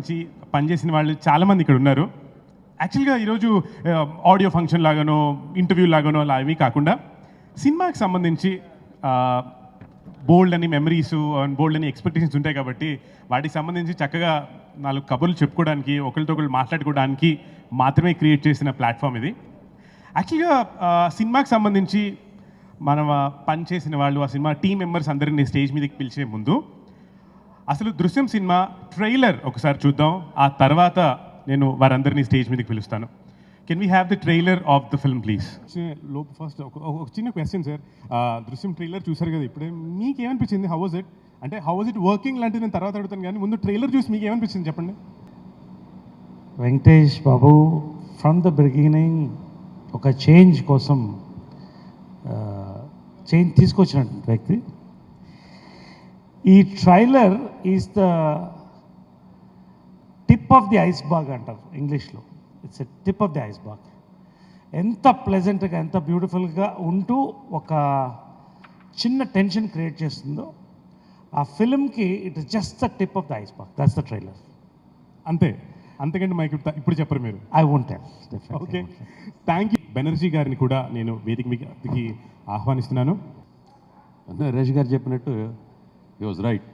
సంబంధించి పనిచేసిన వాళ్ళు చాలామంది ఇక్కడ ఉన్నారు. యాక్చువల్గా ఈరోజు ఆడియో ఫంక్షన్ లాగానో ఇంటర్వ్యూ లాగానో అలా అవి కాకుండా సినిమాకి సంబంధించి బోల్డ్ అని మెమరీస్ బోల్డ్ అని ఎక్స్పెక్టేషన్స్ ఉంటాయి కాబట్టి వాటికి సంబంధించి చక్కగా 4 కబుర్లు చెప్పుకోవడానికి ఒకరితో ఒకరు మాట్లాడుకోవడానికి మాత్రమే క్రియేట్ చేసిన ప్లాట్ఫామ్ ఇది. యాక్చువల్గా సినిమాకి సంబంధించి మనం పనిచేసిన వాళ్ళు ఆ సినిమా టీం మెంబర్స్ అందరినీ స్టేజ్ మీదకి పిలిచే ముందు అసలు దృశ్యం సినిమా ట్రైలర్ ఒకసారి చూద్దాం. ఆ తర్వాత నేను వారందరినీ స్టేజ్ మీదకి పిలుస్తాను. Can we have the trailer of the film please? First ఒక చిన్న క్వశ్చన్ సార్, దృశ్యం ట్రైలర్ చూసారు కదా ఇప్పుడే, మీకు ఏమనిపించింది? How was it? అంటే హౌ వాజ్ ఇట్ వర్కింగ్ లాంటిది నేను తర్వాత అడుగుతాను, కానీ ముందు ట్రైలర్ చూసి మీకు ఏమనిపించింది చెప్పండి. వెంకటేష్ బాబు ఫ్రమ్ ద బిగినింగ్ ఒక చేంజ్ కోసం చేంజ్ తీసుకొచ్చిన వ్యక్తి. ఈ trailer is the tip of the iceberg అంటారు ఇంగ్లీష్లో. It's a tip of the iceberg. ఎంత ప్లెజెంట్గా ఎంత బ్యూటిఫుల్గా ఉంటూ ఒక చిన్న టెన్షన్ క్రియేట్ చేస్తుందో ఆ ఫిల్మ్కి it is just the tip of the iceberg. That's the trailer. అంతే, అంతకంటే మైక్ ఇప్పుడు చెప్పరు మీరు. I won't tell. Okay, thank you. Banerjee గారిని కూడా నేను వేదిక మీదకి ఆహ్వానిస్తున్నాను. నరేష్ గారు చెప్పినట్టు he was right.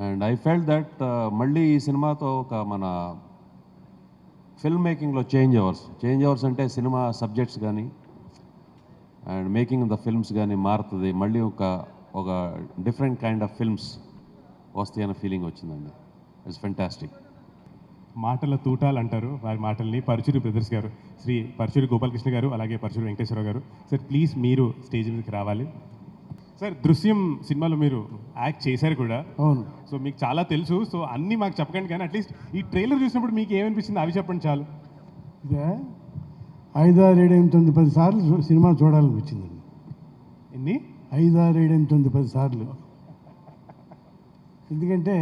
And I felt that మళ్ళీ ఈ సినిమాతో ఒక మన ఫిల్మ్ మేకింగ్లో చేంజ్ అవర్స్ అంటే సినిమా సబ్జెక్ట్స్ కానీ అండ్ మేకింగ్ ద ఫిల్మ్స్ కానీ మారుతుంది. మళ్ళీ ఒక డిఫరెంట్ కైండ్ ఆఫ్ ఫిల్మ్స్ వస్తాయి అన్న ఫీలింగ్ వచ్చిందండి. It's fantastic. మాటల తూటాలు అంటారు వారి మాటల్ని. పరుచూరి బ్రదర్స్ గారు, శ్రీ పరుచూరి గోపాలకృష్ణ గారు, అలాగే పరుచూరి వెంకటేశ్వరరావు గారు, సార్ ప్లీజ్ మీరు స్టేజ్ మీదకి రావాలి. సార్ దృశ్యం సినిమాలో మీరు యాక్ట్ చేశారు కూడా. అవును. సో మీకు చాలా తెలుసు. సో అన్నీ మాకు చెప్పకండి, కానీ అట్లీస్ట్ ఈ ట్రైలర్ చూసినప్పుడు మీకు ఏమనిపించింది అవి చెప్పండి చాలు. ఇదే 5, 6, 7, 8, 9, 10 సార్లు సినిమా చూడాలనిపించిందండి. ఎన్ని? 5, 6, 7, 8, 9, 10 సార్లు. ఎందుకంటే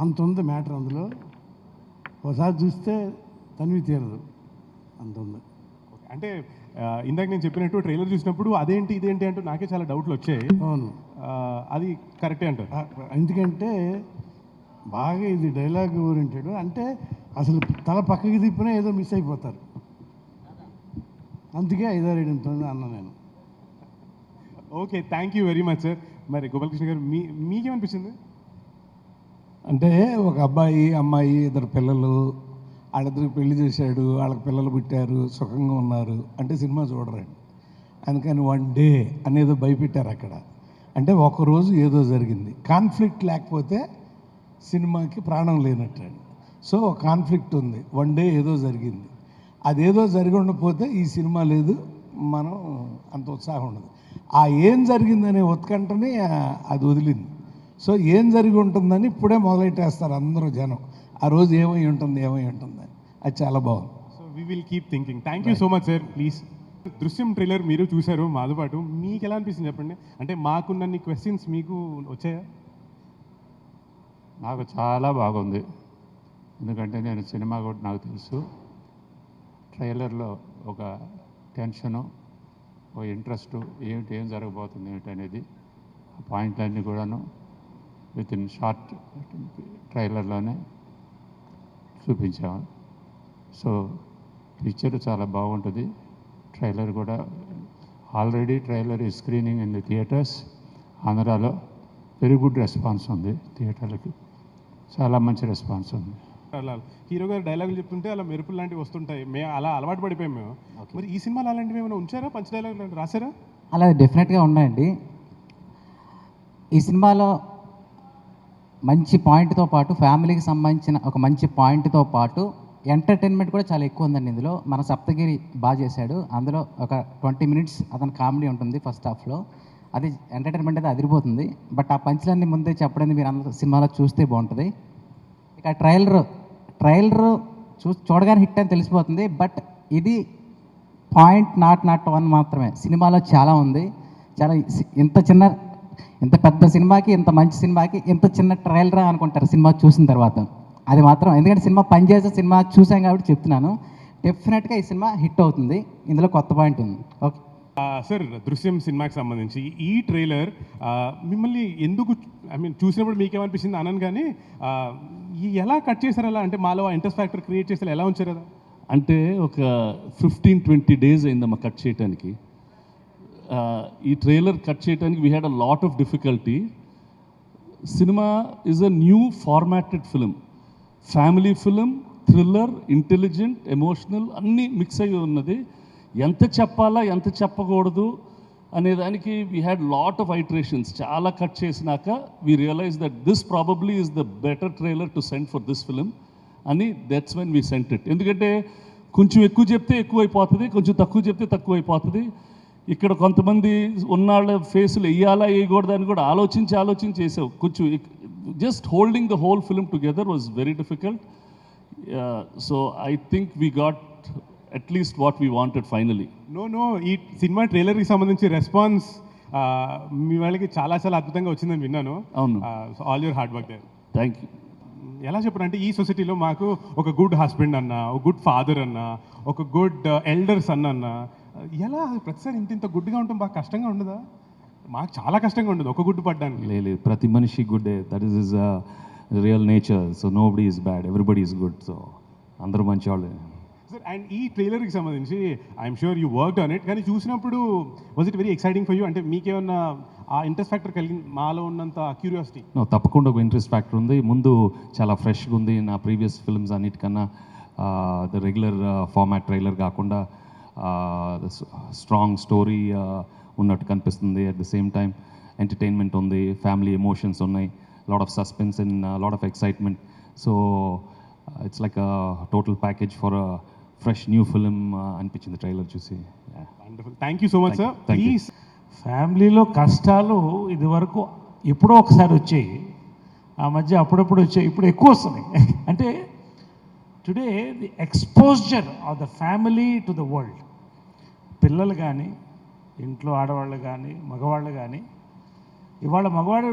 అంత ఉంది మ్యాటర్ అందులో. ఒకసారి చూస్తే తనివి తీరదు, అంత ఉంది. అంటే ఇందాక నేను చెప్పినట్టు ట్రైలర్ చూసినప్పుడు అదేంటి ఇదేంటి అంటూ నాకే చాలా డౌట్లు వచ్చాయి. అవును, అది కరెక్టే అంటారు. ఎందుకంటే బాగా ఇది డైలాగ్ ఓరియంటెడ్. అంటే అసలు తల పక్కకి తిప్పినా ఏదో మిస్ అయిపోతారు. అందుకే 5, 6, 7, 8, 9 అన్నా నేను. Okay, thank you very much sir. మరి గోపాలకృష్ణ గారు మీకేమనిపించింది? అంటే ఒక అబ్బాయి అమ్మాయి 2 పిల్లలు, వాళ్ళిద్దరికి పెళ్లి చేశాడు, వాళ్ళకి పిల్లలు పుట్టారు, సుఖంగా ఉన్నారు అంటే సినిమా చూడరండి. అందుకని 1 డే అనేది భయపెట్టారు అక్కడ. అంటే ఒకరోజు ఏదో జరిగింది. కాన్ఫ్లిక్ట్ లేకపోతే సినిమాకి ప్రాణం లేనట్టు అండి. సో కాన్ఫ్లిక్ట్ ఉంది, 1 డే ఏదో జరిగింది. అదేదో జరిగి ఉండకపోతే ఈ సినిమా లేదు, మనం అంత ఉత్సాహం ఉండదు. ఆ ఏం జరిగిందనే ఉత్కంఠని అది వదిలింది. సో ఏం జరిగి ఉంటుందని ఇప్పుడే మొదలెట్టేస్తారు అందరూ జనం. ఆ రోజు ఏమై ఉంటుంది అది చాలా బాగుంది. So we will keep thinking. Thank you so much sir. Please దృశ్యం ట్రైలర్ మీరు చూశారు మాతో పాటు, మీకు ఎలా అనిపిస్తుంది చెప్పండి. అంటే మాకున్నన్ని క్వశ్చన్స్ మీకు వచ్చాయా? నాకు చాలా బాగుంది. ఎందుకంటే నేను సినిమా కూడా నాకు తెలుసు. ట్రైలర్లో ఒక టెన్షను, ఒక ఇంట్రెస్ట్, ఏం జరగబోతుంది ఏమిటి అనేది ఆ పాయింట్లన్నీ కూడాను విత్ ఇన్ షార్ట్ ట్రైలర్లోనే చూపించాము. సో పిక్చర్ చాలా బాగుంటుంది. ట్రైలర్ కూడా ఆల్రెడీ ట్రైలర్ ఈ స్క్రీనింగ్ ఇన్ ది థియేటర్స్. ఆంధ్రాలో వెరీ గుడ్ రెస్పాన్స్ ఉంది. థియేటర్లకి చాలా మంచి రెస్పాన్స్ ఉంది. అలా హీరో గారు డైలాగులు చెప్తుంటే అలా మెరుపులు లాంటివి వస్తుంటాయి. మేము అలా అలవాటు పడిపోయాం మేము. మరి ఈ సినిమాలో అలాంటివి ఏమైనా ఉంచారా? పంచ డైలాగులు లాంటివి రాశారా? అలా డెఫినెట్గా ఉన్నాయండి. ఈ సినిమాలో మంచి పాయింట్తో పాటు ఫ్యామిలీకి సంబంధించిన ఒక మంచి పాయింట్తో పాటు ఎంటర్టైన్మెంట్ కూడా చాలా ఎక్కువ ఉందండి ఇందులో. మన సప్తగిరి బాగా చేశాడు. అందులో ఒక 20 minutes అతని కామెడీ ఉంటుంది ఫస్ట్ హాఫ్లో. అది ఎంటర్టైన్మెంట్ అయితే అదిరిపోతుంది. బట్ ఆ పంచులన్నీ ముందే చెప్పడం మీరు అందరూ సినిమాలో చూస్తే బాగుంటుంది. ఇక ట్రైలర్ చూడగానే హిట్ అని తెలిసిపోతుంది. బట్ ఇది పాయింట్ నాట్ 1 మాత్రమే. సినిమాలో చాలా ఉంది. చాలా ఇంత పెద్ద సినిమాకి, ఇంత మంచి సినిమాకి ఇంత చిన్న ట్రైలరా అనుకుంటారు సినిమా చూసిన తర్వాత. అది మాత్రం ఎందుకంటే సినిమా పనిచేసే సినిమా చూసాం కాబట్టి చెప్తున్నాను. డెఫినెట్గా ఈ సినిమా హిట్ అవుతుంది. ఇందులో కొత్త పాయింట్ ఉంది. ఓకే సార్, దృశ్యం సినిమాకి సంబంధించి ఈ ట్రైలర్ మిమ్మల్ని ఎందుకు చూసినప్పుడు మీకేమనిపించింది అనను, కానీ ఎలా కట్ చేశారు అలా? అంటే మాలో ఇంట్రెస్ట్ ఫ్యాక్టర్ క్రియేట్ చేసి ఎలా ఉంచారు కదా? అంటే ఒక 15-20 డేస్ అయిందమ్మా కట్ చేయడానికి. ఈ ట్రైలర్ కట్ చేయడానికి we had a lot of difficulty. సినిమా is a new formatted film, family film, thriller, intelligent, emotional అన్నీ మిక్స్ అయ్యి ఉన్నది. ఎంత చెప్పాలా ఎంత చెప్పకూడదు అనేదానికి we had lot of iterations. చాలా కట్ చేసినాక we realize that this probably is the better trailer to send for this film అని. That's when we sent it. ఎందుకంటే కొంచెం ఎక్కువ చెప్తే ఎక్కువ అయిపోతుంది, కొంచెం తక్కువ చెప్తే తక్కువ అయిపోతుంది. ఇక్కడ కొంతమంది ఉన్నాళ్ళ ఫేసులు వేయాలా వేయకూడదు అని కూడా ఆలోచించి చేసావు. కొంచెం just holding the whole film together was very difficult. So I think we got at least what we wanted finally. No ఈ సినిమా ట్రైలర్కి సంబంధించి రెస్పాన్స్ మీ వాళ్ళకి చాలా అద్భుతంగా వచ్చిందని విన్నాను. అవును. All your hard work there. Thank you. ఎలా చెప్పారంటే ఈ సొసైటీలో మాకు ఒక గుడ్ హస్బెండ్ అన్న, ఒక గుడ్ ఫాదర్ అన్న, ఒక గుడ్ ఎల్డర్ సన్ అన్న, ఎలా ప్రతిసారి ఇంత గుడ్గా ఉండటం బాగా కష్టంగా ఉండదా? మాకు చాలా కష్టంగా ఉండదు ఒక గుడ్డు పడ్డానికి. లేదు, ప్రతి మనిషి గుడ్డే. That is is real nature. So nobody is bad, everybody is good. So అందరూ మంచి వాళ్ళే. సార్, అండ్ ఈ ట్రైలర్కి సంబంధించి I'm sure you worked on it, కానీ చూసినప్పుడు was it very exciting for you? అంటే మీకేమన్నా ఆ ఇంట్రెస్ట్ ఫ్యాక్టర్ కలిగింది మాలో ఉన్నంత క్యూరియాసిటీ? తప్పకుండా ఒక ఇంట్రెస్ట్ ఫ్యాక్టర్ ఉంది. ముందు చాలా ఫ్రెష్గా ఉంది. నా ప్రీవియస్ ఫిల్మ్స్ అన్నిటికన్నా ద రెగ్యులర్ ఫార్మాట్ ట్రైలర్ కాకుండా స్ట్రాంగ్ స్టోరీ ఉన్నట్టు కనిపిస్తుంది. At the same time entertainment ఉంది, ఫ్యామిలీ ఎమోషన్స్ ఉన్నాయి, lot of suspense and lot of excitement. So it's like total package for fresh new film అనిపించింది trailer చూసి. Wonderful, thank you so much sir. Thank you. Please. ఫ్యామిలీలో కష్టాలు ఇది వరకు ఎప్పుడో ఒకసారి వచ్చాయి, ఆ మధ్య అప్పుడప్పుడు వచ్చాయి, ఇప్పుడు ఎక్కువ వస్తున్నాయి. అంటే today the exposure of the family to the world, పిల్లలు కానీ ఇంట్లో ఆడవాళ్ళు కానీ మగవాళ్ళు కానీ, ఇవాళ మగవాడు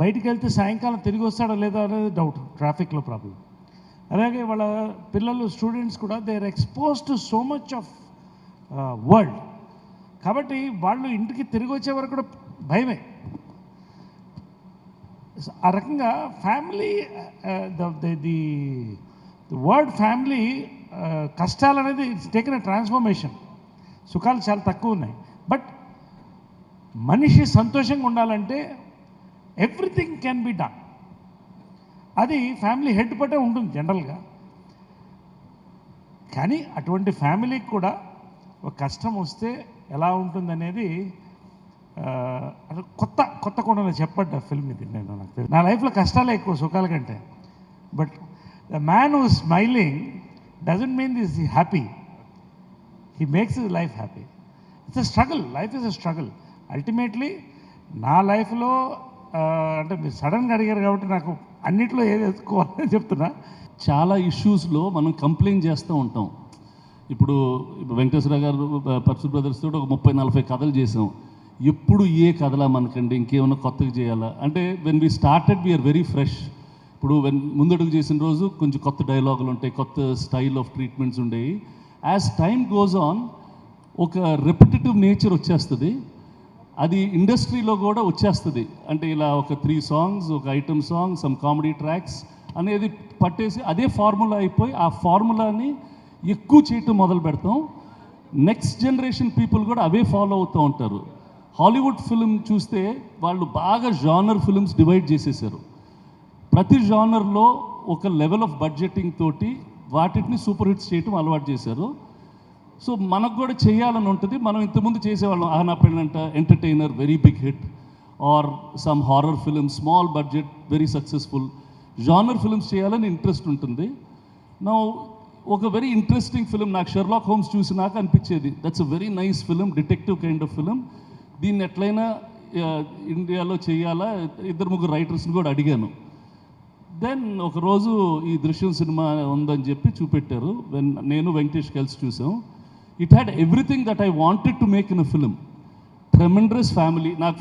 బయటికి వెళ్తే సాయంకాలం తిరిగి వస్తాడో లేదో అనేది డౌట్, ట్రాఫిక్లో ప్రాబ్లం. అలాగే వాళ్ళ పిల్లలు స్టూడెంట్స్ కూడా they are expose to so much of world. కాబట్టి వాళ్ళు ఇంటికి తిరిగి వచ్చే వరకు కూడా భయమే. ఆ రకంగా ఫ్యామిలీ, ది వర్డ్ ఫ్యామిలీ, కష్టాలు అనేది ఇట్స్ టేకెన్ ఎ ట్రాన్స్ఫర్మేషన్. సుఖాలు చాలా తక్కువ ఉన్నాయి. బట్ మనిషి సంతోషంగా ఉండాలంటే ఎవ్రీథింగ్ క్యాన్ బి డన్. అది ఫ్యామిలీ హెడ్ పట్టే ఉంటుంది జనరల్గా. కానీ అటువంటి ఫ్యామిలీకి కూడా ఒక కష్టం వస్తే ఎలా ఉంటుందనేది కొత్త కోణంలో చెప్పడ్డా ఫిల్మ్ ఇది. నాకు తెలియదు, నా లైఫ్లో కష్టాలే ఎక్కువ సుఖాల కంటే. But the man who smiling doesn't mean this happy, he makes his life happy. It's a struggle, life is a struggle. Ultimately నా లైఫ్లో అంటే మీరు సడన్గా అడిగారు కాబట్టి నాకు అన్నిట్లో ఏది ఎత్తుకోవాలని చెప్తున్నా. చాలా ఇష్యూస్లో మనం కంప్లైంట్ చేస్తూ ఉంటాం. ఇప్పుడు వెంకటేశ్వర గారు పర్సు బ్రదర్స్ తోటి ఒక 30-40 కథలు చేసాం. ఎప్పుడు ఏ కథలా మనకండి, ఇంకేమైనా కొత్తగా చేయాలా అంటే when we started we are very fresh. ఇప్పుడు ముందడుగు చేసిన రోజు కొంచెం కొత్త డైలాగులు ఉంటాయి, కొత్త స్టైల్ ఆఫ్ ట్రీట్మెంట్స్ ఉండేవి. యాజ్ టైమ్ గోజ్ ఆన్ ఒక రెపిటేటివ్ నేచర్ వచ్చేస్తుంది. అది ఇండస్ట్రీలో కూడా వచ్చేస్తుంది. అంటే ఇలా ఒక 3 songs, ఒక item song, some comedy tracks అనేది పట్టేసి అదే ఫార్ములా అయిపోయి ఆ ఫార్ములాని ఎక్కువ చేయటం మొదలు పెడతాం. నెక్స్ట్ జనరేషన్ పీపుల్ కూడా అవే ఫాలో అవుతూ ఉంటారు. హాలీవుడ్ ఫిల్మ్ చూస్తే వాళ్ళు బాగా జానర్ ఫిల్మ్స్ డివైడ్ చేసేసారు. ప్రతి జానర్లో ఒక లెవెల్ ఆఫ్ బడ్జెటింగ్ తోటి వాటిని సూపర్ హిట్స్ చేయటం అలవాటు చేశారు. సో మనకు కూడా చేయాలని ఉంటుంది. మనం ఇంతకుముందు చేసేవాళ్ళం, నా పెళ్ళంట entertainer, very big hit, or some horror film, small budget, very successful. Genre films చేయాలని ఇంట్రెస్ట్ ఉంటుంది. నా ఒక వెరీ ఇంట్రెస్టింగ్ ఫిలిం నాకు షెర్లాక్ హోమ్స్ చూసినాక అనిపించేది, that's a very nice film, detective kind of film. దీన్ని ఎట్లయినా ఇండియాలో చేయాలా, 2-3 రైటర్స్ని కూడా అడిగాను. దెన్ ఒకరోజు ఈ దృశ్యం సినిమా ఉందని చెప్పి చూపెట్టారు. నేను వెంకటేష్ కలిసి చూసాం. It had everything that I wanted to make in a film. Tremendous family. నాకు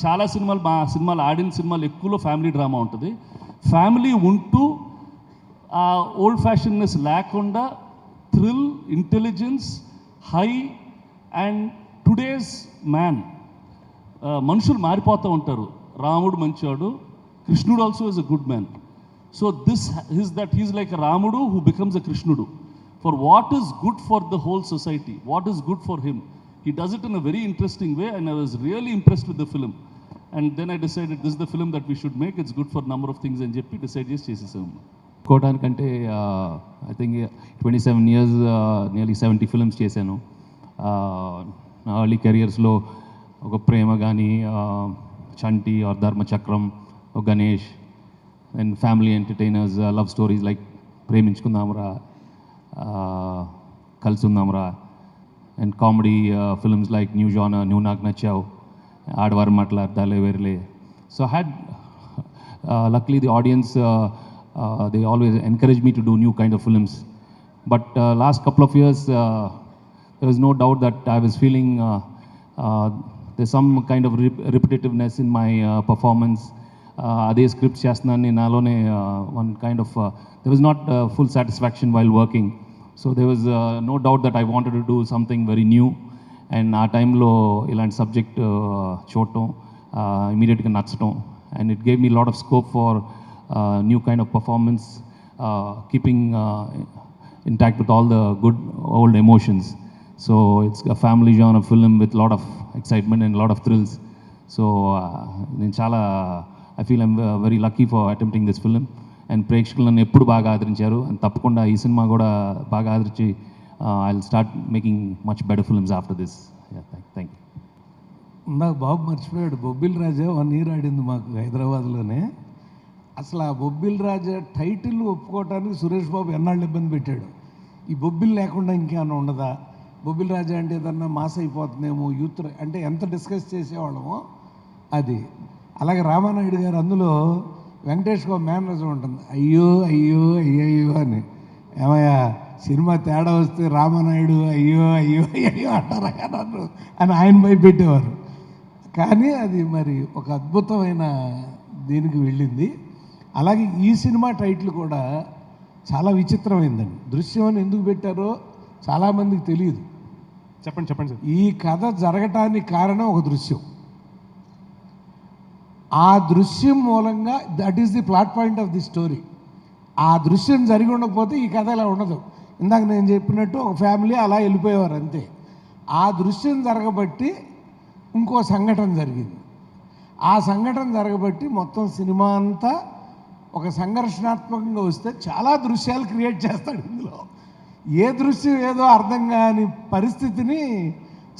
చాలా సినిమాలు, మా సినిమాలు ఆడిన సినిమాలు ఎక్కువలో ఫ్యామిలీ డ్రామా ఉంటుంది. ఫ్యామిలీ ఉంటూ ఆ ఓల్డ్ ఫ్యాషన్నెస్ లేకుండా thrill, intelligence, high and today's man. మనుషులు మారిపోతూ ఉంటారు. రాముడు మంచివాడు, కృష్ణుడు also is a good man. So this is that he's like a Ramudu who becomes a Krishnudu. For what is good for the whole society, what is good for him. He does it in a very interesting way, and I was really impressed with the film. And then I decided this is the film that we should make. It's good for a number of things and చెప్పి decide చేసి చేసేసాము. కోటానికంటే I think 27 years nearly 70 films చేశాను. నా early కెరియర్స్లో ఒక ప్రేమ కానీ, చంటి or Dharmachakram, ఒక Ganesh, and family entertainers, love stories like ప్రేమించుకుందాంరా, కలిసి ఉందాంరా, and comedy films like new genre, నువ్వు నాకు నచ్చావు, ఆడవారు మాట్లాడతాలే వేర్లే. So had luckily the audience they always encourage me to do new kind of films, but last couple of years there was no doubt that I was feeling there's some kind of repetitiveness in my performance. Ade script chestunani nalone one kind of there was not full satisfaction while working, so there was no doubt that I wanted to do something very new, and ఆ టైంలో ఇలాంటి subject చూడటం ఇమీడియట్గా నచ్చటం, and it gave me a lot of scope for new kind of performance, keeping intact with all the good old emotions. So it's a family genre film with a lot of excitement and a lot of thrills. So I feel I'm very lucky for attempting this film, and ప్రేక్షకులను ఎప్పుడు బాగా ఆదరించారు, and తప్పకుండా ఈ cinema కూడా బాగా ఆదరించి I'll start making much better films after this. Yeah, thank you. నాకు బాబు మర్చిపోయాడు, బొబ్బిల్ రాజా 1 year ఆడింది మాకు హైదరాబాద్లోనే. అసలు ఆ బొబ్బిల్ రాజా టైటిల్ ఒప్పుకోవటానికి సురేష్ బాబు ఎన్నాళ్ళు ఇబ్బంది పెట్టాడు. ఈ బొబ్బిల్ లేకుండా ఇంకేమైనా ఉండదా, బొబ్బిల్ రాజా అంటే ఏదన్నా మాస్ అయిపోతుందేమో, యూత్ అంటే ఎంత డిస్కస్ చేసేవాళ్ళమో అది. అలాగే రామానాయుడు గారు అందులో వెంకటేష్ బాబు మేనరిజం ఉంటుంది, అయ్యో అయ్యో అయ్యో అని. ఏమయ్యా సినిమా తేడా వస్తే రామానాయుడు అయ్యో అయ్యో అయ్యో అంటారా నన్ను అని ఆయన భయపెట్టేవారు. కానీ అది మరి ఒక అద్భుతమైన దీనికి వెళ్ళింది. అలాగే ఈ సినిమా టైటిల్ కూడా చాలా విచిత్రమైందండి. దృశ్యం అని ఎందుకు పెట్టారో చాలామందికి తెలియదు. చెప్పండి సార్. ఈ కథ జరగటానికి కారణం ఒక దృశ్యం. ఆ దృశ్యం మూలంగా that is the plot point of the story. ఆ దృశ్యం జరిగి ఉండకపోతే ఈ కథ ఇలా ఉండదు. ఇందాక నేను చెప్పినట్టు ఒక ఫ్యామిలీ అలా వెళ్ళిపోయేవారు అంతే. ఆ దృశ్యం జరగబట్టి ఇంకో సంఘటన జరిగింది. ఆ సంఘటన జరగబట్టి మొత్తం సినిమా అంతా ఒక సంఘర్షణాత్మకంగా వస్తే చాలా దృశ్యాలు క్రియేట్ చేస్తాడు ఇందులో. ఏ దృశ్యం ఏదో అర్థం కాని పరిస్థితిని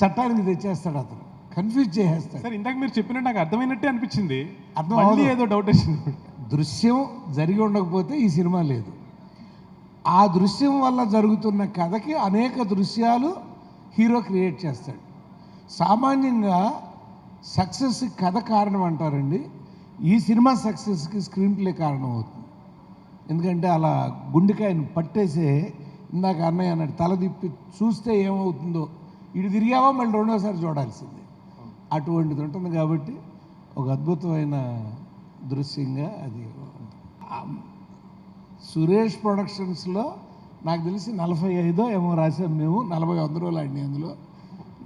చట్టానికి తెచ్చేస్తాడు అతను, కన్ఫ్యూజ్ చేసేస్తాడు. సార్ ఇందాక మీరు చెప్పినట్టు నాకు అర్థమైనట్టే అనిపించింది, అర్థం ఏదో డౌట్ వచ్చింది. దృశ్యం జరిగి ఉండకపోతే ఈ సినిమా లేదు. ఆ దృశ్యం వల్ల జరుగుతున్న కథకి అనేక దృశ్యాలు హీరో క్రియేట్ చేస్తాడు. సామాన్యంగా సక్సెస్ కథ కారణం అంటారండి. ఈ సినిమా సక్సెస్కి స్క్రీన్ ప్లే కారణం అవుతుంది. ఎందుకంటే అలా గుండెకాయను పట్టేసే, ఇందాక అన్నయ్య అన్నాడు తల తిప్పి చూస్తే ఏమవుతుందో, ఇటు తిరిగావా మళ్ళీ రెండోసారి చూడాల్సిందే, అటువంటిది ఉంటుంది. కాబట్టి ఒక అద్భుతమైన దృశ్యంగా అది. సురేష్ ప్రొడక్షన్స్లో నాకు తెలిసి 45 ఏమో రాసాం మేము, 40 100 రోజులు ఆడినాయి. అందులో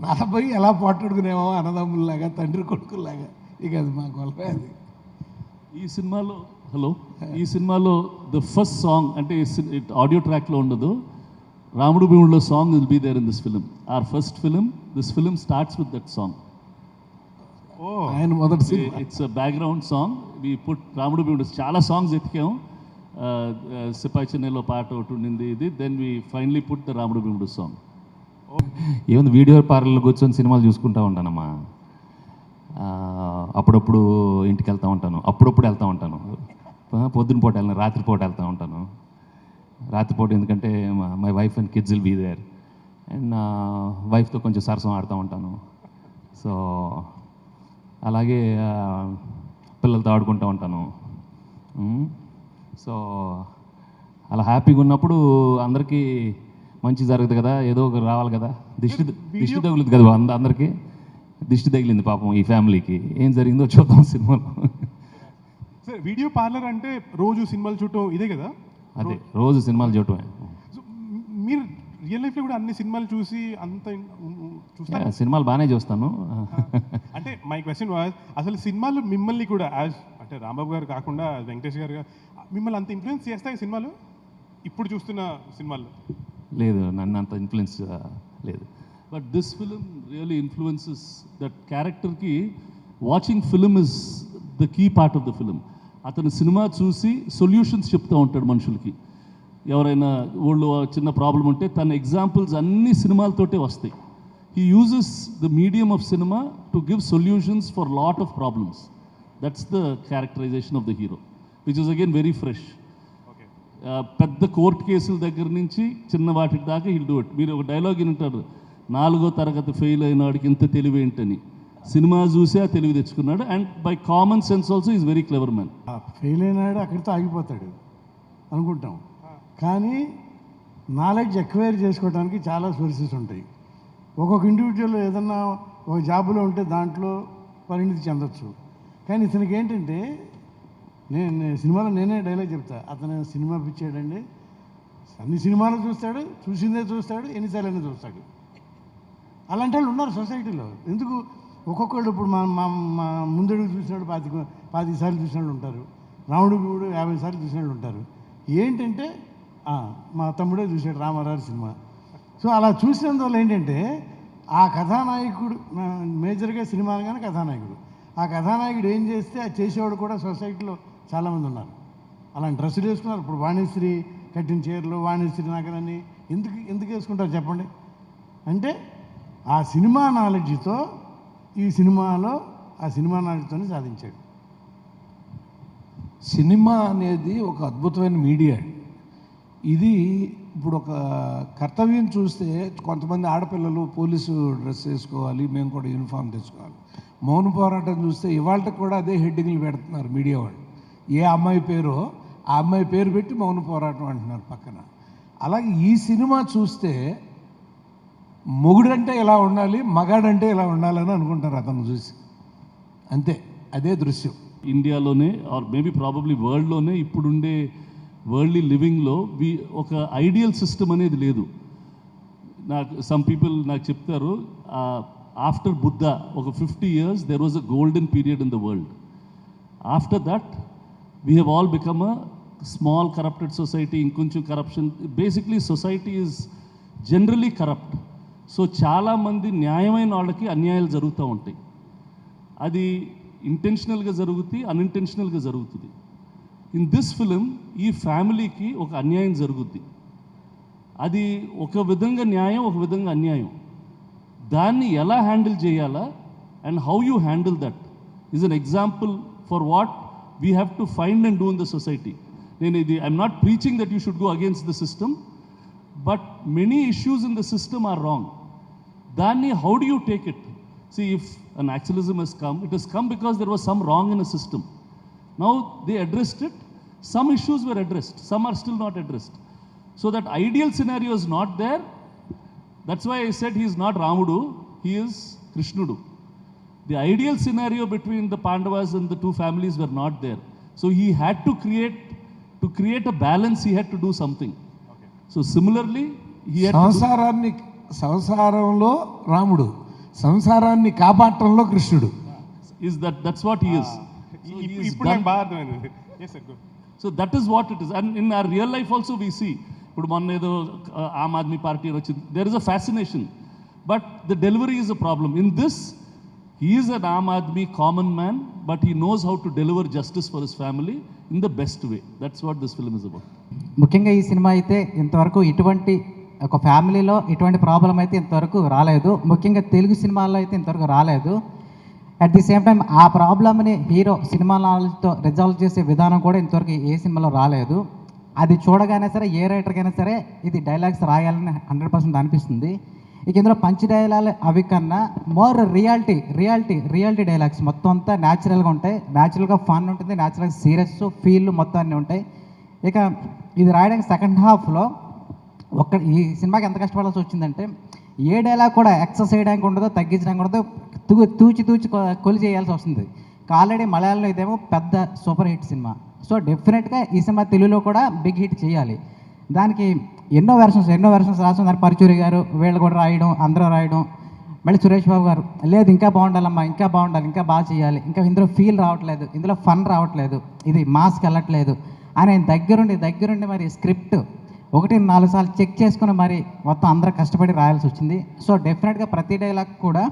40 ఎలా పోట్లాడుకునేమో అన్నదమ్ముల్లాగా, తండ్రి కొడుకుల్లాగా. ఇక అది మా గొప్ప. అది ఈ సినిమాలో ద ఫస్ట్ సాంగ్ అంటే ఆడియో ట్రాక్లో ఉండదు, రాముడు భీముడులో song will be there in this film. Or first film, this film starts with that song. ఆయన మొదటి సినిమా. It's a background song. We put Ramudu Bheemudu చాలా సాంగ్స్ ఎతికాం. సిపాయి చెన్నైలో పాట ఒకటి ఉండింది ఇది. Then we finally put the Ramudu Bheemudu song. ఏముంది, వీడియో పార్లర్లో కూర్చొని సినిమాలు చూసుకుంటూ ఉంటానమ్మా. అప్పుడప్పుడు ఇంటికి వెళ్తూ ఉంటాను, అప్పుడప్పుడు వెళ్తూ ఉంటాను. పొద్దున పూట వెళ్ళను, రాత్రిపూట వెళ్తూ ఉంటాను. రాత్రిపూట ఎందుకంటే my wife and kids will be there, and వైఫ్తో కొంచెం సరసం ఆడుతూ ఉంటాను. సో అలాగే పిల్లలతో ఆడుకుంటూ ఉంటాను. సో అలా హ్యాపీగా ఉన్నప్పుడు అందరికీ మంచి జరుగుతుంది కదా, ఏదో ఒకటి రావాలి కదా. దిష్టి తగులుతుంది కదా అందరికీ. దిష్టి తగిలింది పాపం ఈ ఫ్యామిలీకి. ఏం జరిగిందో చూద్దాం సినిమాలో. సార్ వీడియో పార్లర్ అంటే రోజు సినిమాలు చూడటం ఇదే కదా? అదే, రోజు సినిమాలు చూడటమే. మీరు రియల్ లైఫ్లో కూడా అన్ని సినిమాలు చూసి అంత చూస్తాను? సినిమాలు బాగానే చూస్తాను. అంటే మై క్వశ్చన్ వాజ్, అసలు సినిమాలు మిమ్మల్ని కూడా యాజ్ అంటే రాంబాబు గారు కాకుండా వెంకటేష్ గారు మిమ్మల్ని అంత ఇన్ఫ్లుయెన్స్ చేస్తాయి సినిమాలు ఇప్పుడు చూస్తున్న సినిమాల్లో? లేదు, నన్ను అంత ఇన్ఫ్లుయెన్స్ లేదు. But this film really influences that క్యారెక్టర్కి. Watching film is the key part of the film. అతను సినిమా చూసి సొల్యూషన్స్ చెప్తూ ఉంటాడు మనుషులకి. ఎవరైనా ఊళ్ళో చిన్న ప్రాబ్లం ఉంటే తన ఎగ్జాంపుల్స్ అన్ని సినిమాలతోటే వస్తాయి. He uses the medium of cinema to give solutions for lot of problems. That's the characterisation of the hero, which is again very fresh. పెద్ద కోర్టు కేసుల దగ్గర నుంచి చిన్న వాటి దాకా హిల్ డూ ఇట్. మీరు ఒక డైలాగ్ వింటారు, 4వ తరగతి ఫెయిల్ అయిన వాడికి ఇంత తెలివి ఏంటని. సినిమా చూసే ఆ తెలివి తెచ్చుకున్నాడు. And by common sense also is very clever man. Fail అయినాడు అక్కడితో ఆగిపోతాడు అనుకుంటాం, కానీ నాలెడ్జ్ ఎక్వైర్ చేసుకోవడానికి చాలా సోర్సెస్ ఉంటాయి. ఒక్కొక్క ఇండివిజువల్ ఏదన్నా ఒక జాబులో ఉంటే దాంట్లో పరిణితి చెందొచ్చు. కానీ ఇతనికి ఏంటంటే, నేను సినిమాలో నేనే డైలాగ్ చెప్తా, అతను సినిమా పిచ్చాడండి, అన్ని సినిమాలు చూస్తాడు, చూసిందే చూస్తాడు, ఎన్నిసార్లైనా చూస్తాడు. అలాంటి వాళ్ళు ఉన్నారు సొసైటీలో. ఎందుకు ఒక్కొక్కళ్ళు ఇప్పుడు మా ముందడుగు చూసినాడు 25 సార్లు చూసిన వాళ్ళు ఉంటారు, రాముడు కూడా 50 సార్లు చూసిన వాళ్ళు ఉంటారు. ఏంటంటే మా తమ్ముడే చూశాడు రామారావు సినిమా. సో అలా చూసినందువల్ల ఏంటంటే ఆ కథానాయకుడు మేజర్గా సినిమా అనగానే కథానాయకుడు, ఆ కథానాయకుడు ఏం చేస్తే అది చేసేవాడు కూడా సొసైటీలో చాలామంది ఉన్నారు. అలాంటి డ్రెస్సులు వేసుకున్నారు. ఇప్పుడు వాణిశ్రీ కట్టిన చీరలు, వాణిశ్రీ నగలని ఎందుకు వేసుకుంటారు చెప్పండి? అంటే ఆ సినిమా నాలెడ్జ్తో ఈ సినిమాలో ఆ సినిమా నాలెడ్జ్తోనే సాధించాడు. సినిమా అనేది ఒక అద్భుతమైన మీడియా. ఇది ఇప్పుడు ఒక కర్తవ్యం చూస్తే కొంతమంది ఆడపిల్లలు పోలీసు డ్రెస్ వేసుకోవాలి, మేము కూడా యూనిఫామ్ తెచ్చుకోవాలి. మౌన పోరాటం చూస్తే ఇవాళ కూడా అదే హెడ్డింగ్లు పెడుతున్నారు మీడియా వాళ్ళు. ఏ అమ్మాయి పేరో ఆ అమ్మాయి పేరు పెట్టి మౌన పోరాటం అంటున్నారు పక్కన. అలాగే ఈ సినిమా చూస్తే మొగుడంటే ఇలా ఉండాలి, మగాడంటే ఇలా ఉండాలని అనుకుంటారు అతను చూసి. అంతే, అదే దృశ్యం. ఇండియాలోనే ఆర్ మేబీ ప్రాబబ్లీ వరల్డ్లోనే ఇప్పుడుండే వరల్డ్లీ లివింగ్లో ఒక ఐడియల్ సిస్టమ్ అనేది లేదు. సమ్ పీపుల్ నాకు చెప్తారు, ఆఫ్టర్ బుద్ధ ఒక 50 years there was a golden period in the world. After that we have all become a small corrupted society. ఇంకొంచెం corruption, basically society is generally corrupt. So చాలామంది న్యాయమైన వాళ్ళకి అన్యాయాలు జరుగుతూ ఉంటాయి. అది ఇంటెన్షనల్గా జరుగుతుంది, అన్ఇంటెన్షనల్గా జరుగుతుంది. ఇన్ దిస్ ఫిలిం ఈ ఫ్యామిలీకి ఒక అన్యాయం జరుగుద్ది. అది ఒక విధంగా న్యాయం, ఒక విధంగా అన్యాయం. దాన్ని ఎలా హ్యాండిల్ చేయాలా and how you handle that is an example for what we have to find and do in the society. I'm not preaching that you should go against the system, but many issues in the system are wrong. దాన్ని how do you take it? See, if an actionism has come, it has come because there was some wrong in a system. Now they addressed it. Some issues were addressed, some are still not addressed. So that ideal scenario is not there. That's why I said he is not Ramudu, he is Krishnudu. The ideal scenario between the Pandavas and the two families were not there. So he had to create a balance, he had to do something. Okay. So similarly, he had సంసారంలో రాముడు, సంసారాన్ని కాపాడటంలో కృష్ణుడు. That's what he is. ఇప్పుడు నాకు బాగా అర్థమైంది. Yes sir, good. So that is what it is. And in our real life also we see, ఇప్పుడు మొన్న ఏదో ఆమ్ ఆద్మీ పార్టీ వచ్చింది, there is a fascination, but the delivery is a problem. In this, he is an Aam Aadmi common man, but he knows how to deliver justice for his family in the best way. That's what this film is about. ముఖ్యంగా ఈ cinema అయితే ఇంతవరకు ఇటువంటి ఒక ఫ్యామిలీలో ఇటువంటి problem అయితే ఇంతవరకు రాలేదు. ముఖ్యంగా తెలుగు సినిమాల్లో అయితే ఇంతవరకు రాలేదు. అట్ ది సేమ్ టైం ఆ ప్రాబ్లమ్ని హీరో సినిమా నాలెడ్జ్తో రిజాల్వ్ చేసే విధానం కూడా ఇంతవరకు ఏ సినిమాలో రాలేదు. అది చూడగానే సరే ఏ రైటర్కైనా సరే ఇది డైలాగ్స్ రాయాలని 100% అనిపిస్తుంది. ఇక ఇందులో పంచ్ డైలాగ్ అవి కన్నా మోర్ రియాలిటీ డైలాగ్స్ మొత్తం అంతా న్యాచురల్గా ఉంటాయి. న్యాచురల్గా ఫన్ ఉంటుంది, న్యాచురల్గా సీరియస్ ఫీల్ మొత్తం అన్నీ ఉంటాయి. ఇక ఇది రాయడానికి సెకండ్ హాఫ్లో ఈ సినిమాకి ఎంత కష్టపడాల్సి వచ్చిందంటే ఏ డైలాగ్ కూడా ఎక్సెస్ చేయడానికి ఉండదు, తగ్గించడానికి ఉండదు, తూచి కొలి చేయాల్సి వస్తుంది. ఆల్రెడీ మలయాళంలో ఇదేమో పెద్ద సూపర్ హిట్ సినిమా. సో డెఫినెట్గా ఈ సినిమా తెలుగులో కూడా బిగ్ హిట్ చేయాలి. దానికి ఎన్నో వెర్షన్స్ రాసిన దాన్ని పరుచూరి గారు వీళ్ళు కూడా రాయడం, అందరూ రాయడం, మళ్ళీ సురేష్ బాబు గారు లేదు ఇంకా బాగుండాలమ్మా, ఇంకా బాగుండాలి, ఇంకా బాగా చేయాలి, ఇంకా ఇందులో ఫీల్ రావట్లేదు, ఇందులో ఫన్ రావట్లేదు, ఇది మాస్కి వెళ్ళట్లేదు ఆయన దగ్గరుండి మరి స్క్రిప్ట్ 1-4 సార్లు చెక్ చేసుకుని మరి మొత్తం అందరూ కష్టపడి రాయాల్సి వచ్చింది. సో డెఫినెట్గా ప్రతి డైలాగ్ కూడా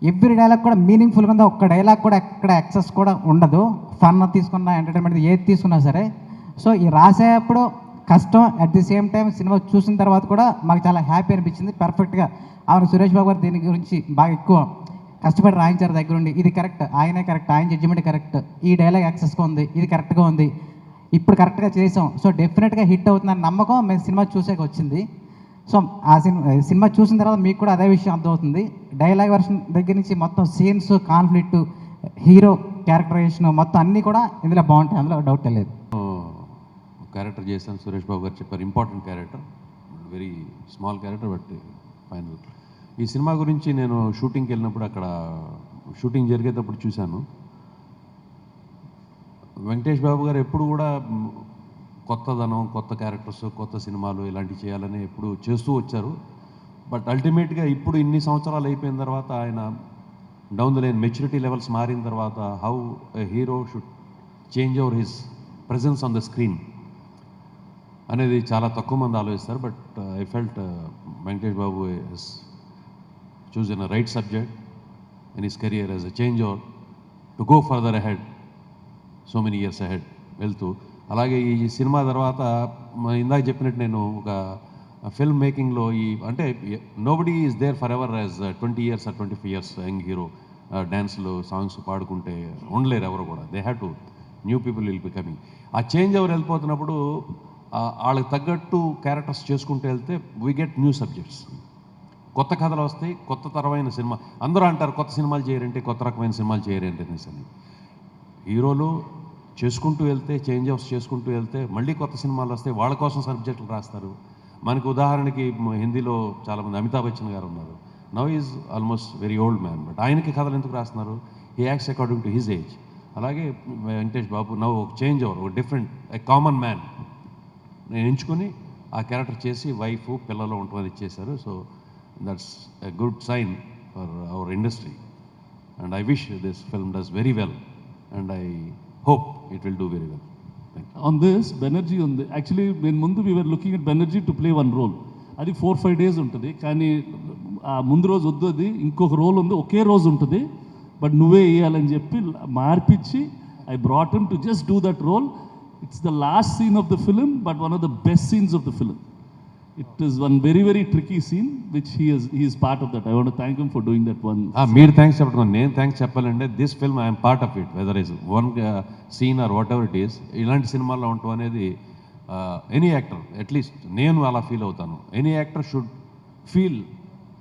ఎవ్రీ డైలాగ్ కూడా మీనింగ్ఫుల్గా ఉంది. ఒక్క డైలాగ్ కూడా ఎక్కడ ఎక్సెస్ కూడా ఉండదు. ఫన్ తీసుకున్న ఎంటర్టైన్మెంట్ ఏది తీసుకున్నా సరే. సో ఈ రాసేటప్పుడు కష్టం, at the same time cinema చూసిన తర్వాత కూడా మాకు చాలా హ్యాపీ అనిపించింది. పర్ఫెక్ట్గా అవును సురేష్ బాబు గారు దీని గురించి బాగా ఎక్కువ కష్టపడి రాయించారు దగ్గరుండి. ఇది కరెక్ట్, ఆయనే కరెక్ట్, ఆయన జడ్జిమెంట్ కరెక్ట్, ఈ డైలాగ్ యాక్సెస్గా ఉంది, ఇది కరెక్ట్గా ఉంది, ఇప్పుడు కరెక్ట్గా చేసాం. సో డెఫినెట్గా హిట్ అవుతుందని నమ్మకం మేము సినిమా చూసాక వచ్చింది. సో ఆ సినిమా చూసిన తర్వాత మీకు కూడా అదే విషయం అర్థమవుతుంది. డైలాగ్ వర్షన్ దగ్గర నుంచి మొత్తం సీన్స్, కాన్ఫ్లిక్ట్, హీరో క్యారెక్టరైజేషన్ మొత్తం అన్నీ కూడా ఇందులో బాగుంటాయి, అందులో డౌట్ లేదు. క్యారెక్టర్ చేశాను, సురేష్ బాబు గారు చెప్పారు, important character, very small character but final. ఈ సినిమా గురించి నేను షూటింగ్కి వెళ్ళినప్పుడు అక్కడ షూటింగ్ జరిగేటప్పుడు చూశాను. వెంకటేష్ బాబు గారు ఎప్పుడు కూడా కొత్తదనం, కొత్త క్యారెక్టర్స్, కొత్త సినిమాలు ఇలాంటివి చేయాలని ఎప్పుడు చేస్తూ వచ్చారు. బట్ అల్టిమేట్గా ఇప్పుడు ఇన్ని సంవత్సరాలు అయిపోయిన తర్వాత ఆయన down the line maturity levels మారిన తర్వాత how a hero should change over his presence on the screen అనేది చాలా తక్కువ మంది ఆలోచిస్తారు. But I felt Venkatesh Babu he's chosen a right subject in his career as a change or to go further ahead, so many years ahead వెళ్తూ. అలాగే ఈ cinema తర్వాత ఇందాక చెప్పినట్టు నేను ఒక ఫిల్మ్ మేకింగ్లో అంటే nobody is there forever as 20 years or 25 years young hero డ్యాన్స్లు, సాంగ్స్ పాడుకుంటే ఉండలేరు ఎవరు కూడా. They have to, new people will be coming. ఆ చేంజ్ ఓవర్ వెళ్ళిపోతున్నప్పుడు వాళ్ళకి తగ్గట్టు క్యారెక్టర్స్ చేసుకుంటూ వెళ్తే వీ గెట్ న్యూ సబ్జెక్ట్స్, కొత్త కథలు వస్తాయి, కొత్త తరమైన సినిమా. అందరూ అంటారు కొత్త సినిమాలు చేయరంటే, కొత్త రకమైన సినిమాలు చేయరంటే అనేసి. హీరోలు చేసుకుంటూ వెళ్తే, చేంజ్ ఆఫ్స్ చేసుకుంటూ వెళ్తే మళ్ళీ కొత్త సినిమాలు వస్తాయి, వాళ్ళ కోసం సబ్జెక్టులు రాస్తారు. మనకు ఉదాహరణకి హిందీలో చాలామంది అమితాబ్ బచ్చన్ గారు ఉన్నారు. Now is almost very old man, but ఆయనకి కథలు ఎందుకు రాస్తున్నారు? He acts according to his age. అలాగే వెంకటేష్ బాబు నవ్ ఒక చేంజ్ ఓవర్, ఒక డిఫరెంట్, ఏ కామన్ మ్యాన్ నేను ఎంచుకొని ఆ క్యారెక్టర్ చేసి వైఫ్, పిల్లలు ఉంటుంది ఇచ్చేశారు. So that's a good sign for our industry, and I wish this film does very well, and I hope it will do very well. Thank you. On this Banerjee ఉంది. Actually నేను ముందు we were looking at Banerjee to play one role. అది 4-5 days ఉంటుంది, కానీ ఆ ముందు రోజు వద్దు, అది ఇంకొక రోల్ ఉంది, ఒకే రోజు ఉంటుంది, బట్ నువ్వే వేయాలని చెప్పి మార్పిచ్చి I brought him to just do that role. It's the last scene of the film, but one of the best scenes of the film. It is one very, very tricky scene, which he is part of that. I want to thank him for doing that one. మీరు thanks చెప్పడం, నేను thanks చెప్పాలంటే this film I'm part of it, whether is one scene or whatever it is. ఇలాంటి సినిమాల్లో ఉండటం అనేది any actor, at least నేను అలా ఫీల్ అవుతాను. Any actor should feel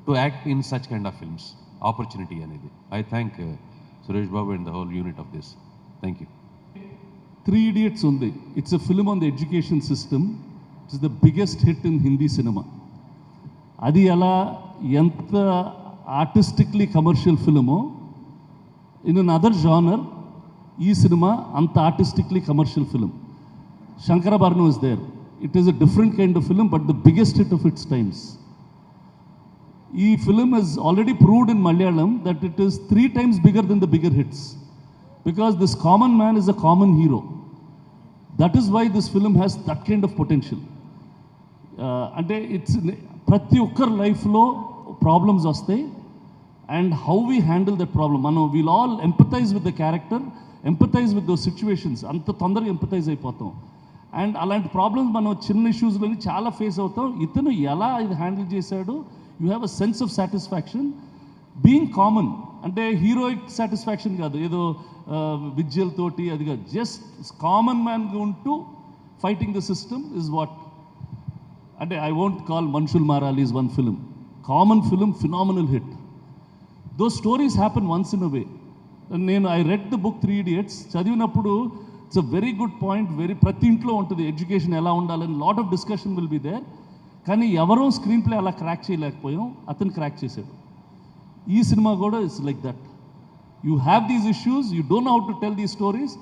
to act in such kind of films, opportunity అనేది. I thank Suresh Babu and the whole unit of this. Thank you. 3 Idiots ఉంది. It's a film on the education system. It's the biggest hit in Hindi cinema. అది అలా ఎంత artistically commercial ఫిల్మో, in an other genre ఈ సినిమా అంత artistically commercial film. Shankarabharanam is there. It is a different kind of film, but the biggest hit of its times. ఈ film has already proved in Malayalam that it is 3 times bigger than the bigger hits, because this common man is a common hero. That is why this film has that kind of potential. అంటే it's ప్రతి ఒక్కరి లైఫ్లో problems వస్తాయి, and how we handle that problem. మనం we'll all empathize with the character, empathize with those situations. అంత తొందరగా empathise అయిపోతాం. And అలాంటి ప్రాబ్లమ్స్ మనం చిన్న ఇష్యూస్లోని చాలా ఫేస్ అవుతాం. ఇతను ఎలా ఇది హ్యాండిల్ చేశాడు, you have a sense of satisfaction being common. అంటే హీరోయిక్ సాటిస్ఫాక్షన్ కాదు, ఏదో విద్యలతోటి అది కాదు, జస్ట్ కామన్ మ్యాన్గా ఉంటూ fighting the system is what. అంటే ఐ వోంట్ కాల్ మనుషుల్ మారాలి is one film, common film, phenomenal hit. Though stories happen once in a way. నేను I read the book 3 Idiots చదివినప్పుడు it's a very good point. ప్రతి ఇంట్లో ఉంటుంది education ఎలా ఉండాలని, lot of discussion will be there. కానీ ఎవరో screen play అలా క్రాక్ చేయలేకపోయాం, అతను క్రాక్ చేశాడు. ఈ సినిమా కూడా it's like that. You have these issues, you don't know how to tell these stories.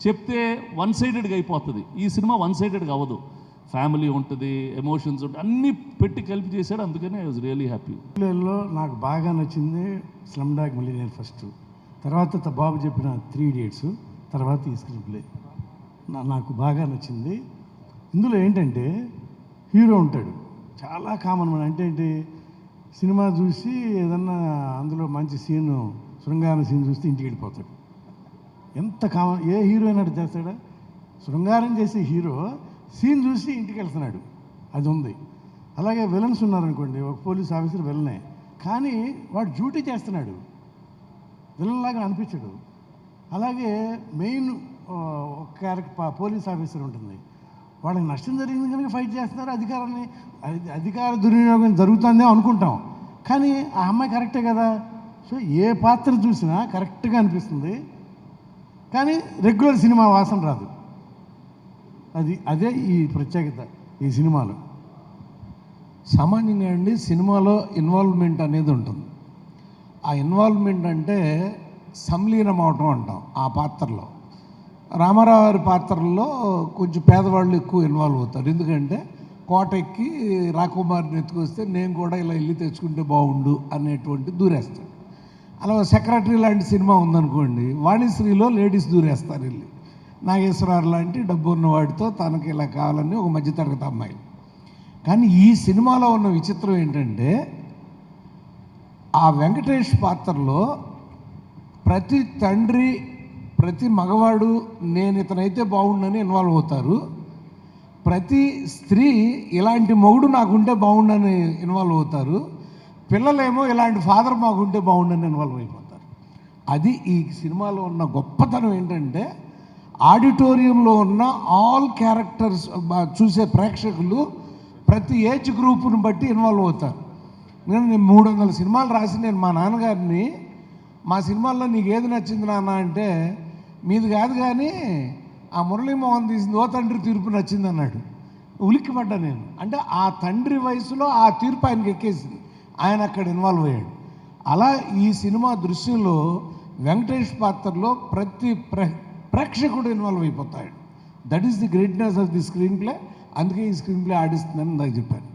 చెప్తే వన్ సైడెడ్గా అయిపోతుంది. ఈ సినిమా వన్ సైడెడ్గా అవ్వదు, ఫ్యామిలీ ఉంటుంది, ఎమోషన్స్ ఉంటుంది, అన్నీ పెట్టి కలిపి చేశాడు. అందుకనే ఐ వాజ్ రియలీ హ్యాపీ. పిల్లల్లో నాకు బాగా నచ్చింది స్లమ్ డాగ్ మిలియనేర్ ఫస్ట్, తర్వాత బాబు చెప్పిన 3 Idiots, తర్వాత ఈ స్క్రీన్ ప్లే. నాకు బాగా నచ్చింది. ఇందులో ఏంటంటే హీరో ఉంటాడు, చాలా కామన్ మన అంటే ఏంటి, సినిమా చూసి ఏదన్నా అందులో మంచి సీను, శృంగార సీన్ చూస్తే ఇంటికి వెళ్ళిపోతాడు. ఎంత కామన్, ఏ హీరో అయినట్టు చేస్తాడా? శృంగారం చేసే హీరో సీన్ చూసి ఇంటికి వెళ్తున్నాడు, అది ఉంది. అలాగే విలన్స్ ఉన్నారనుకోండి, ఒక పోలీస్ ఆఫీసర్ విలనే, కానీ వాడు డ్యూటీ చేస్తున్నాడు, విలన్ లాగా అనిపించడు. అలాగే మెయిన్ ఒక క్యారెక్టర్ పోలీస్ ఆఫీసర్ ఉంటుంది, వాళ్ళకి నష్టం జరిగింది కనుక ఫైట్ చేస్తున్నారు, అధికార దుర్వినియోగం జరుగుతుందే అనుకుంటాం, కానీ ఆ అమ్మాయి కరెక్టే కదా. సో ఏ పాత్ర చూసినా కరెక్ట్గా అనిపిస్తుంది, కానీ రెగ్యులర్ సినిమా వాసన రాదు. అదే ఈ ప్రత్యేకత ఈ సినిమాలో. సామాన్యంగా అండి సినిమాలో ఇన్వాల్వ్మెంట్ అనేది ఉంటుంది. ఆ ఇన్వాల్వ్మెంట్ అంటే సంలీనం అవటం అంటాం. ఆ పాత్రలో రామారావు గారి పాత్రల్లో కొంచెం పేదవాళ్ళు ఎక్కువ ఇన్వాల్వ్ అవుతారు. ఎందుకంటే కోట ఎక్కి రాకుమారిని ఎత్తుకొస్తే నేను కూడా ఇలా వెళ్ళి తెచ్చుకుంటే బాగుండు అనేటువంటి దూరేస్తాడు. అలా సెక్రటరీ లాంటి సినిమా ఉందనుకోండి, వాణిశ్రీలో లేడీస్ దూరేస్తారు వెళ్ళి, నాగేశ్వరరావు లాంటి డబ్బు ఉన్నవాడితో తనకి ఇలా కావాలని ఒక మధ్యతరగతి అమ్మాయి. కానీ ఈ సినిమాలో ఉన్న విచిత్రం ఏంటంటే ఆ వెంకటేష్ పాత్రలో ప్రతి తండ్రి, ప్రతి మగవాడు నేను ఇతనైతే బాగుండని ఇన్వాల్వ్ అవుతారు. ప్రతి స్త్రీ ఇలాంటి మొగుడు నాకుంటే బాగుండని ఇన్వాల్వ్ అవుతారు. పిల్లలేమో ఇలాంటి ఫాదర్ మాకుంటే బాగుండని ఇన్వాల్వ్ అయిపోతారు. అది ఈ సినిమాలో ఉన్న గొప్పతనం ఏంటంటే ఆడిటోరియంలో ఉన్న ఆల్ క్యారెక్టర్స్ చూసే ప్రేక్షకులు ప్రతి ఏజ్ గ్రూపును బట్టి ఇన్వాల్వ్ అవుతారు. నేను 300 సినిమాలు రాసి నేను మా నాన్నగారిని, మా సినిమాల్లో నీకు ఏది నచ్చింది నాన్న అంటే, మీది కాదు కానీ ఆ మురళీమోహన్ తీసింది ఓ తండ్రి తీర్పు నచ్చింది అన్నాడు. ఉలిక్కిపడ్డా నేను. అంటే ఆ తండ్రి వయసులో ఆ తీర్పు ఆయనకి ఎక్కేసింది, ఆయన అక్కడ ఇన్వాల్వ్ అయ్యాడు. అలా ఈ సినిమా దృశ్యంలో వెంకటేష్ పాత్రలో ప్రతి ప్రేక్షకుడు ఇన్వాల్వ్ అయిపోతాడు. That is the greatness of the screen play. అందుకే ఈ స్క్రీన్ ప్లే ఆడిస్తుందని నాకు చెప్పాను.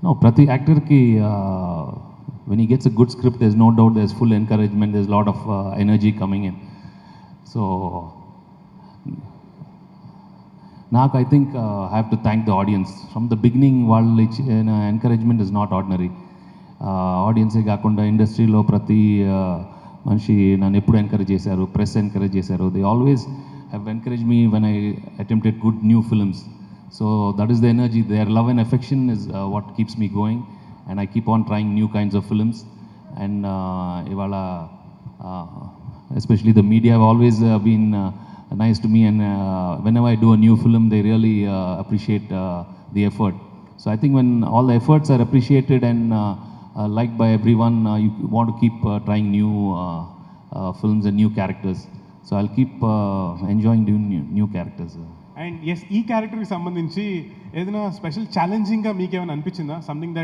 No, Prati actor ki when he gets a good script, there's no doubt there's full encouragement, there's a lot of energy coming in. So, I think I have to thank the audience. From the beginning, encouragement is not ordinary. Audience e gaakunda industry lo prati manishi nanu eppudu encourage chesaru, press encourage chesaru. They always have encouraged me when I attempted good new films. So that is the energy. Their love and affection is what keeps me going, and I keep on trying new kinds of films. And ivala especially the media have always been nice to me, and whenever I do a new film, they really appreciate the effort. So I think when all the efforts are appreciated and liked by everyone, you want to keep trying new films and new characters. So I'll keep enjoying doing new characters. And yes, ఈ క్యారెక్టర్కి సంబంధించి ఏదైనా special ఛాలెంజింగ్గా మీకు ఏమైనా అనిపించిందా? Something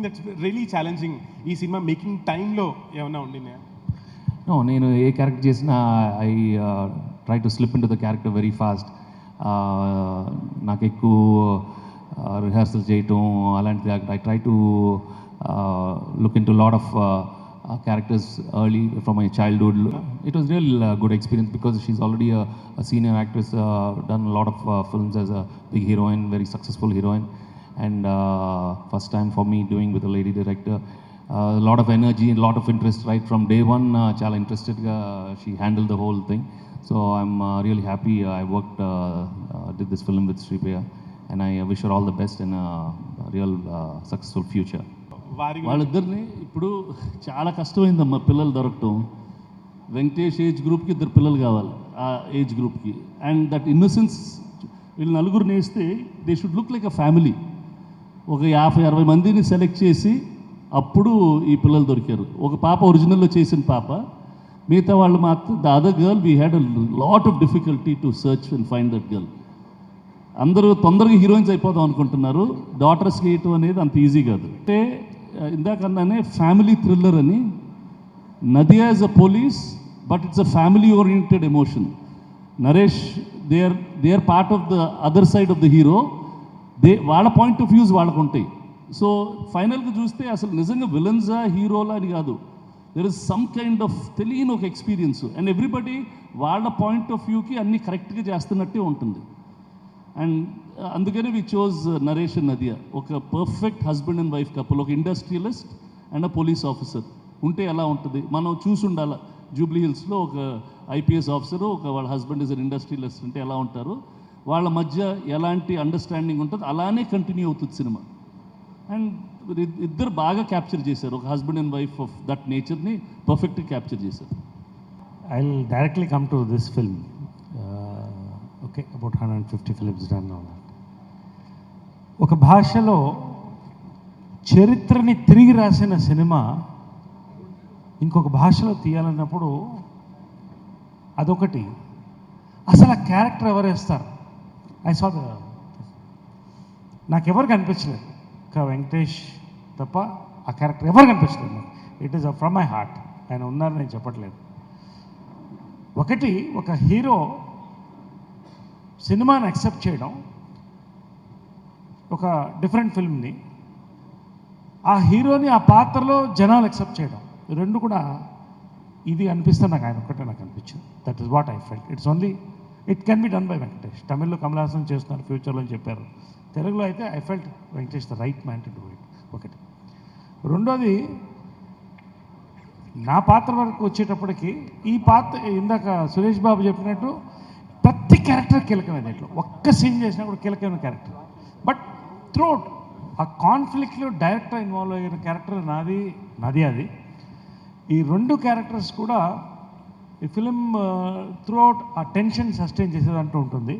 that's really challenging ఈ cinema making టైంలో ఏమైనా ఉండిందా? No, నేను ఏ క్యారెక్టర్ చేసినా I try to slip in to the character very fast. నాకు ఎక్కువ రిహార్సల్ చేయటం అలాంటిది. I try to look in to lot of characters early from my childhood. It was really a good experience because she's already a senior actress, done a lot of films as a big heroine, very successful heroine, and first time for me doing with a lady director. A lot of energy and a lot of interest right from day one. Chala interested ga she handled the whole thing. So I'm really happy I worked did this film with Sripriya, and I wish her all the best in a real successful future. వాళ్ళిద్దరిని ఇప్పుడు చాలా కష్టమైందమ్మా పిల్లలు దొరకటం. Venkatesh age గ్రూప్కి 2 పిల్లలు కావాలి, ఆ age గ్రూప్కి. అండ్ దట్ ఇన్నోసెన్స్ వీళ్ళు 4 వేస్తే they should look like a family. ఒక 50-60 మందిని సెలెక్ట్ చేసి అప్పుడు ఈ పిల్లలు దొరికారు. ఒక పాప ఒరిజినల్లో చేసిన పాప, మిగతా వాళ్ళు మాత్రం the other girl we had a lot of difficulty to search and find that girl. అందరూ తొందరగా హీరోయిన్స్ అయిపోదాం అనుకుంటున్నారు, డాటర్స్ వేయటం అనేది అంత ఈజీ కాదు. అంటే ఇందాకన్నానే ఫ్యామిలీ థ్రిల్లర్ అని. Nadiya is a police, but it's a family oriented emotion. Naresh they are part of the other side of the hero. వాళ్ళ పాయింట్ ఆఫ్ వ్యూస్ వాళ్ళకు ఉంటాయి. సో ఫైనల్గా చూస్తే అసలు నిజంగా విలన్సా హీరోలా అని కాదు, there is some kind of తెలియని ఒక ఎక్స్పీరియన్స్, అండ్ ఎవ్రీబడి వాళ్ళ పాయింట్ ఆఫ్ వ్యూకి అన్ని కరెక్ట్గా చేస్తున్నట్టే ఉంటుంది. అండ్ అందుకనే we chose Naresh and Nadiya, ఒక perfect husband and wife couple, ఒక industrialist and a police officer ఉంటే ఎలా ఉంటుంది మనం చూసి ఉండాలి. జూబ్లీ హిల్స్లో ఒక ఐపీఎస్ ఆఫీసరు, ఒక వాళ్ళ హస్బెండ్ ఇస్ అన్ ఇండస్ట్రియలిస్ట్ ఉంటే ఎలా ఉంటారు, వాళ్ళ మధ్య ఎలాంటి అండర్స్టాండింగ్ ఉంటుంది, అలానే కంటిన్యూ అవుతుంది సినిమా. అండ్ ఇద్దరు బాగా క్యాప్చర్ చేశారు, ఒక husband and wife of that నేచర్ని పర్ఫెక్ట్గా క్యాప్చర్ చేశారు. I'll directly come to this film. Okay, about 150 films done now. ఒక భాషలో చరిత్రని తిరిగి రాసిన సినిమా ఇంకొక భాషలో తీయాలన్నప్పుడు అదొకటి. అసలు ఆ క్యారెక్టర్ ఎవరు వేస్తారు? నాకెవరు కనిపించలేదు, ఇంకా వెంకటేష్ తప్ప ఆ క్యారెక్టర్ ఎవరు కనిపించలేదు నాకు. It is from my heart. ఆయన ఉన్నారని నేను చెప్పట్లేదు. ఒకటి, ఒక హీరో సినిమాని యాక్సెప్ట్ చేయడం, ఒక డిఫరెంట్ ఫిల్మ్ని ఆ హీరోని ఆ పాత్రలో జనాలు యాక్సెప్ట్ చేయడం, రెండు కూడా ఇది అనిపిస్తే నాకు ఆయన ఒక్కటే నాకు అనిపించింది. That is what I felt. It's only it can be done by Venkatesh. తమిళ్లో కమల్ హాసన్ చేస్తున్నారు ఫ్యూచర్లో అని చెప్పారు. తెలుగులో అయితే I felt Venkatesh the right man to do it. ఒకటి. రెండోది, నా పాత్ర వరకు వచ్చేటప్పటికి ఈ పాత్ర ఇందాక సురేష్ బాబు చెప్పినట్టు ప్రతి క్యారెక్టర్ కీలకమైన దీంట్లో, ఒక్క సీన్ చేసినా కూడా కీలకమైన క్యారెక్టర్. బట్ త్రూఅవుట్ ఆ కాన్ఫ్లిక్ట్లో డైరెక్టర్ ఇన్వాల్వ్ అయిన క్యారెక్టర్ నాది అది. ఈ రెండు క్యారెక్టర్స్ కూడా ఈ ఫిలిం త్రూఅవుట్ ఆ టెన్షన్ సస్టైన్ చేసేదంటూ ఉంటుంది.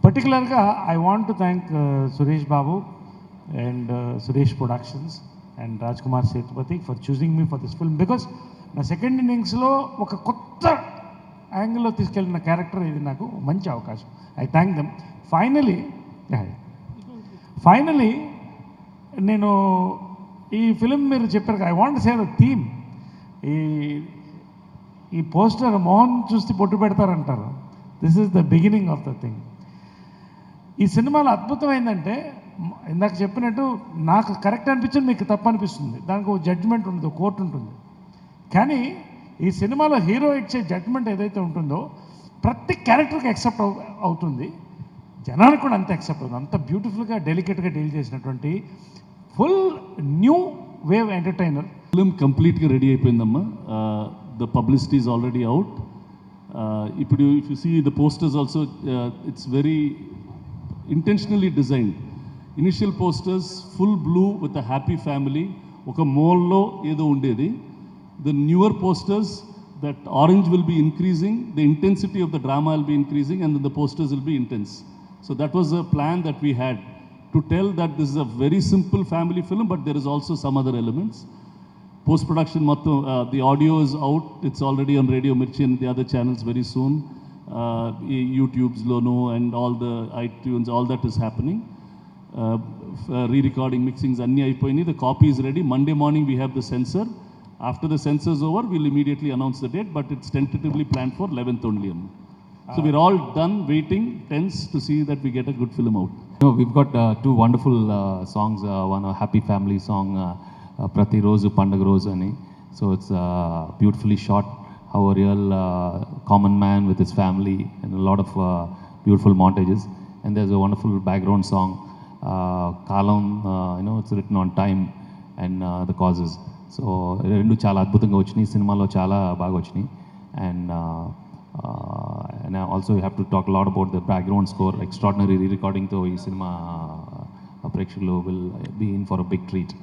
పర్టికులర్గా I want to thank Suresh Babu and Suresh productions and Raj Kumar Sethupathi for choosing me for this film, because నా సెకండ్ ఇన్నింగ్స్లో ఒక కొత్త యాంగిల్లో తీసుకెళ్ళిన క్యారెక్టర్ ఇది, నాకు మంచి అవకాశం. I thank them. ఫైనలీ నేను ఈ ఫిలిం మీరు చెప్పారు, I want say the theme. ఈ పోస్టర్ మోహన్ చూస్తే పొట్టు పెడతారంటారు. This is the beginning of the thing. ఈ సినిమాలో అద్భుతం ఏంటంటే, ఇందాక చెప్పినట్టు నాకు కరెక్ట్ అనిపించింది, మీకు తప్పు అనిపిస్తుంది. దానికి ఒక జడ్జిమెంట్ ఉంటుంది, ఒక కోర్టు ఉంటుంది. కానీ ఈ సినిమాలో హీరో ఇచ్చే జడ్జిమెంట్ ఏదైతే ఉంటుందో ప్రతి క్యారెక్టర్కి యాక్సెప్ట్ అవుతుంది, జనానికి కూడా అంత యాక్సెప్ట్ అవుతుంది. అంత బ్యూటిఫుల్గా డెలికేట్గా డీల్ చేసినటువంటి full new wave entertainer. Film కంప్లీట్గా రెడీ అయిపోయిందమ్మా. The publicity is already out. ఇప్పుడు if you see the posters also, it's very intentionally designed. Initial posters full blue with a happy family, ఒక మోల్లో ఏదో ఉండేది. The newer posters, that orange will be increasing, the intensity of the drama will be increasing, and then the posters will be intense. So that was a plan that we had to tell that this is a very simple family film, but there is also some other elements. Post-production, the audio is out. It's already on Radio Mirchi and the other channels very soon. YouTube's Lono and all the iTunes, all that is happening. Re-recording, mixings, anni aipoyini. The copy is ready. Monday morning we have the censor. After the censor is over, we'll immediately announce the date, but it's tentatively planned for 11th only. So we're all done waiting, tense to see that we get a good film out. We've got two wonderful songs. One a happy family song, Prati Roju Pandaga Roju ani. So it's beautifully shot, how a real common man with his family, and a lot of beautiful montages. And there's a wonderful background song, Kalam, it's written on time and the causes. So రెండు చాలా అద్భుతంగా వచ్చినాయి, సినిమాలో చాలా బాగా వచ్చినాయి. And also you have to talk lot about the background score. Extraordinary re రికార్డింగ్తో ఈ సినిమా ప్రేక్షకులు will be in for a big treat.